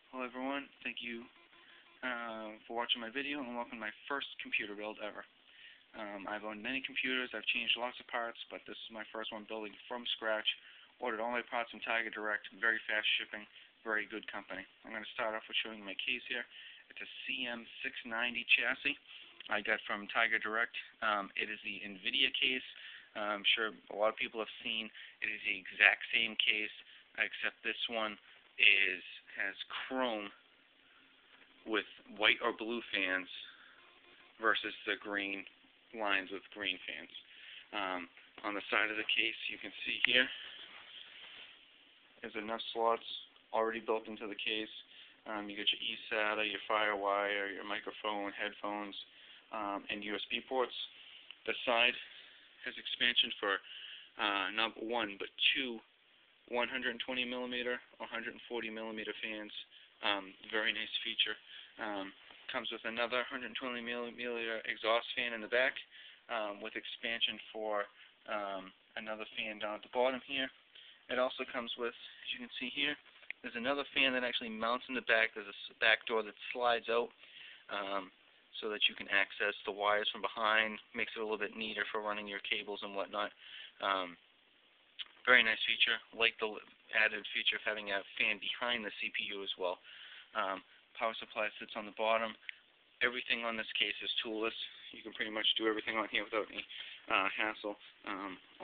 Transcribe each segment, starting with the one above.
Hello everyone, thank you for watching my video and welcome to my first computer build ever. I've owned many computers, I've changed lots of parts, but this is my first one building from scratch. Ordered all my parts from Tiger Direct, very fast shipping, very good company. I'm going to start off with showing you my case here. It's a CM690 chassis I got from Tiger Direct. It is the NVIDIA case. I'm sure a lot of people have seen it is the exact same case, except this one has chrome with white or blue fans versus the green lines with green fans. On the side of the case, you can see here there's enough slots already built into the case. You get your eSATA, your FireWire, your microphone, headphones, and USB ports. The side has expansion for not one but two 120mm, 140mm fans. Very nice feature. Comes with another 120mm exhaust fan in the back with expansion for another fan down at the bottom here. It also comes with, as you can see here, there's another fan that actually mounts in the back. There's a back door that slides out so that you can access the wires from behind. Makes it a little bit neater for running your cables and whatnot. Very nice feature. Like the added feature of having a fan behind the CPU as well. Power supply sits on the bottom. Everything on this case is toolless. You can pretty much do everything on here without any hassle.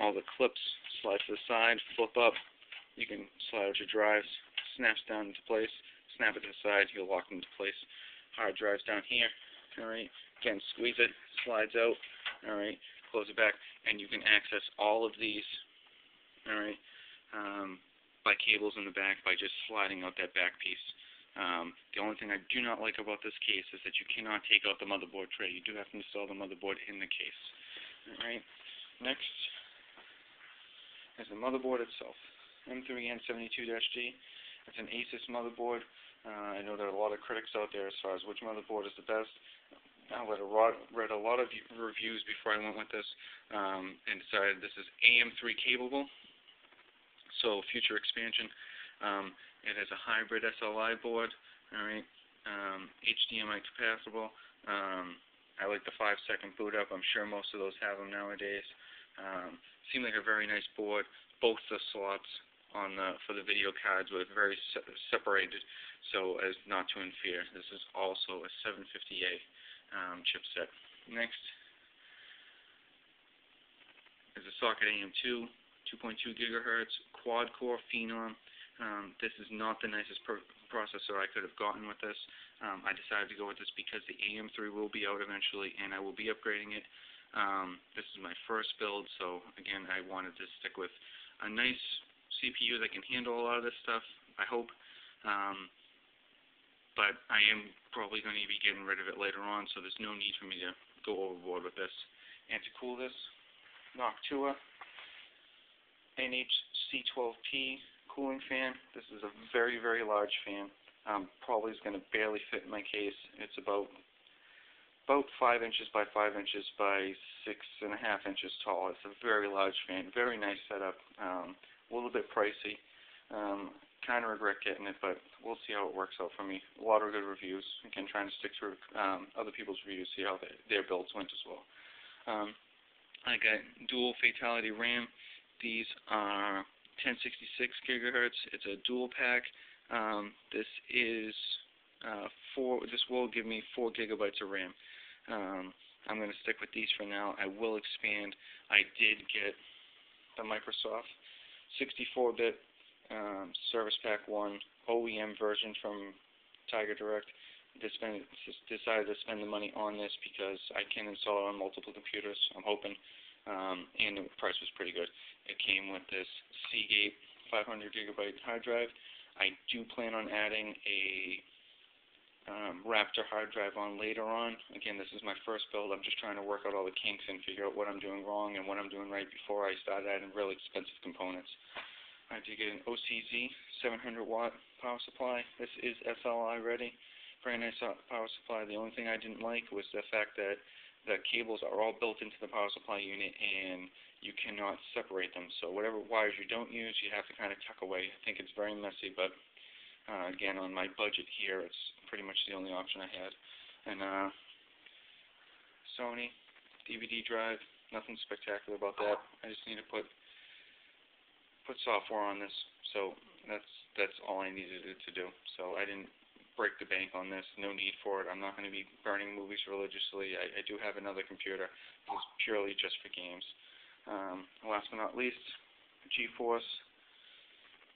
All the clips slide to the side, flip up. You can slide out your drives, snaps down into place, snap it to the side, you'll lock them into place. Hard drives down here. Alright, again, squeeze it, slides out. Alright, close it back, and you can access all of these, alright, by cables in the back by just sliding out that back piece. The only thing I do not like about this case is that you cannot take out the motherboard tray. You do have to install the motherboard in the case. Alright, next is the motherboard itself. M3n72-D. It's an Asus motherboard. I know there are a lot of critics out there as far as which motherboard is the best. I read a lot of reviews before I went with this and decided this is AM3 capable, so future expansion. It has a hybrid SLI board, alright, HDMI compatible. I like the 5-second boot up. I'm sure most of those have them nowadays. Seemed like a very nice board. Both the slots for the video cards were very separated so as not to interfere. This is also a 750A chipset. Next is a socket AM2, 2.2 gigahertz, quad-core Phenom. This is not the nicest processor I could have gotten with this. I decided to go with this because the AM3 will be out eventually and I will be upgrading it. This is my first build, so again I wanted to stick with a nice CPU that can handle a lot of this stuff, I hope. But I am probably going to be getting rid of it later on, so there's no need for me to go overboard with this. And to cool this, Noctua NHC12-p cooling fan. This is a very, very large fan. Probably is going to barely fit in my case. It's about 5 inches by 5 inches by 6.5 inches tall. It's a very large fan. Very nice setup. A little bit pricey. Kind of regret getting it, but we'll see how it works out for me. A lot of good reviews. Again, trying to stick through other people's reviews, see how their builds went as well. I got dual fatality RAM. These are 1066 gigahertz. It's a dual pack. This will give me 4 gigabytes of RAM. I'm going to stick with these for now. I will expand. I did get the Microsoft 64-bit Service Pack 1 OEM version from Tiger Direct. Decided to spend the money on this because I can install it on multiple computers, I'm hoping, and the price was pretty good. It came with this Seagate 500 gigabyte hard drive. I do plan on adding a Raptor hard drive on later on. Again, this is my first build. I'm just trying to work out all the kinks and figure out what I'm doing wrong and what I'm doing right before I start adding really expensive components. I did get an OCZ 700 watt power supply. This is SLI ready. Very nice power supply. The only thing I didn't like was the fact that the cables are all built into the power supply unit and you cannot separate them. So whatever wires you don't use, you have to kind of tuck away. I think it's very messy, but Again, on my budget here, it's pretty much the only option I had. And Sony DVD drive, nothing spectacular about that. I just need to put software on this, so that's all I needed it to do. So I didn't break the bank on this. No need for it. I'm not going to be burning movies religiously. I do have another computer. It's purely just for games. Last but not least, GeForce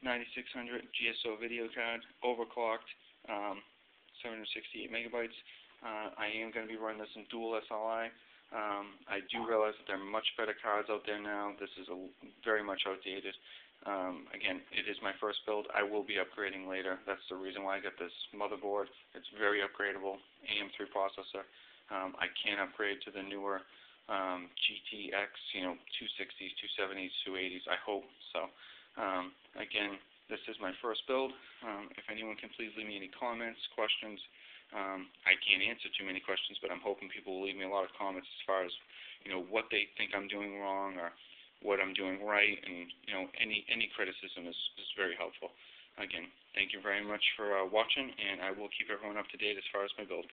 9600 GSO video card, overclocked, 768 megabytes. I am going to be running this in dual SLI. I do realize that there are much better cards out there now. This is very much outdated. Again, it is my first build. I will be upgrading later. That's the reason why I got this motherboard. It's very upgradable, AM2 processor. I can upgrade to the newer GTX, 260s, 270s, 280s, I hope. So, again, this is my first build. If anyone can please leave me any comments, questions. I can't answer too many questions, but I'm hoping people will leave me a lot of comments as far as, what they think I'm doing wrong or what I'm doing right, and, any criticism is very helpful. Again, thank you very much for watching, and I will keep everyone up to date as far as my build.